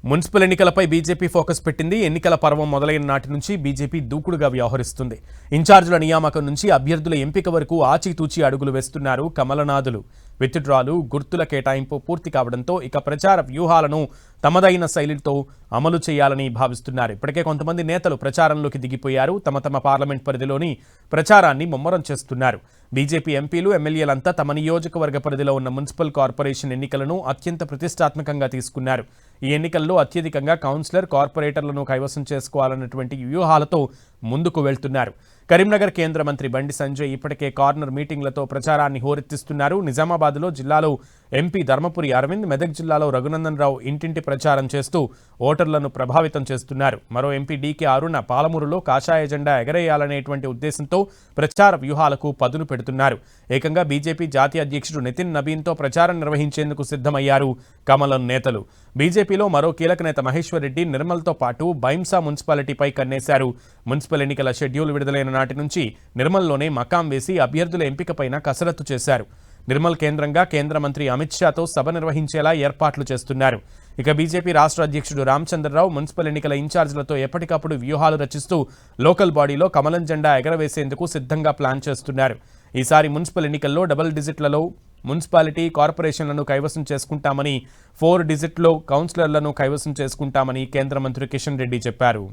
Municipal ఎన్నికలపై BJP focus పెట్టింది. ఎన్నికల పర్వం మొదలైన నాటి నుంచి బీజేపీ దూకుడుగా వ్యవహరిస్తుంది. ఇన్ఛార్జీల నియామకం నుంచి అభ్యర్థుల ఎంపిక వరకు ఆచితూచి అడుగులు వేస్తున్నారు కమలనాథులు. విత్డ్రాలు, గుర్తుల కేటాయింపు పూర్తి కావడంతో ఇక ప్రచార వ్యూహాలను తమదైన శైలితో అమలు చేయాలని భావిస్తున్నారు. ఇప్పటికే కొంతమంది నేతలు ప్రచారంలోకి దిగిపోయారు. తమ పార్లమెంట్ పరిధిలోని ప్రచారాన్ని ముమ్మరం చేస్తున్నారు. బీజేపీ ఎంపీలు, ఎమ్మెల్యేలంతా తమ నియోజకవర్గ పరిధిలో ఉన్న మున్సిపల్ కార్పొరేషన్ ఎన్నికలను అత్యంత ప్రతిష్టాత్మకంగా తీసుకున్నారు. ఈ ఎన్నికల్లో అత్యధికంగా కౌన్సిలర్, కార్పొరేటర్లను కైవసం చేసుకోవాలన్నటువంటి వ్యూహాలతో ముందుకు వెళ్తున్నారు. కరీంనగర్ కేంద్ర మంత్రి బండి సంజయ్ ఇప్పటికే కార్నర్ మీటింగ్లతో ప్రచారాన్ని హోరెత్తిస్తున్నారు. నిజామాబాద్లో జిల్లాలో ఎంపీ ధర్మపురి అరవింద్, మెదక్ జిల్లాలో రఘునందన్ రావు ఇంటింటి ప్రచారం చేస్తూ ఓటర్లను ప్రభావితం చేస్తున్నారు. మరో ఎంపీ డీకే అరుణ పాలమూరులో కాషాయ జెండా ఎగరేయాలనేటువంటి ఉద్దేశంతో ప్రచార వ్యూహాలకు పదును పెడుతున్నారు. ఏకంగా బీజేపీ జాతీయ అధ్యక్షుడు నితిన్ నబీన్తో ప్రచారం నిర్వహించేందుకు సిద్ధమయ్యారు కమలం నేతలు. బీజేపీలో మరో కీలక నేత మహేశ్వర్ రెడ్డి నిర్మల్తో పాటు బైంసా మున్సిపాలిటీపై కన్నేశారు. మున్సిపల్ ఎన్నికల షెడ్యూల్ విడుదలైన నాటి నుంచి నిర్మల్లోనే మకాం వేసి అభ్యర్థుల ఎంపికపైన కసరత్తు చేశారు. నిర్మల్ కేంద్రంగా కేంద్ర మంత్రి అమిత్ షాతో సభ నిర్వహించేలా ఏర్పాట్లు చేస్తున్నారు. ఇక బీజేపీ రాష్ట్ర అధ్యక్షుడు రామచంద్రరావు మున్సిపల్ ఎన్నికల ఇన్ఛార్జీలతో ఎప్పటికప్పుడు వ్యూహాలు రచిస్తూ లోకల్ బాడీలో కమలం జెండా ఎగరవేసేందుకు సిద్ధంగా ప్లాన్ చేస్తున్నారు. ఈసారి మున్సిపల్ ఎన్నికల్లో డబుల్ డిజిట్లలో మున్సిపాలిటీ, కార్పొరేషన్లను కైవసం చేసుకుంటామని, 4 డిజిట్లో కౌన్సిలర్లను కైవసం చేసుకుంటామని కేంద్ర మంత్రి కిషన్ రెడ్డి చెప్పారు.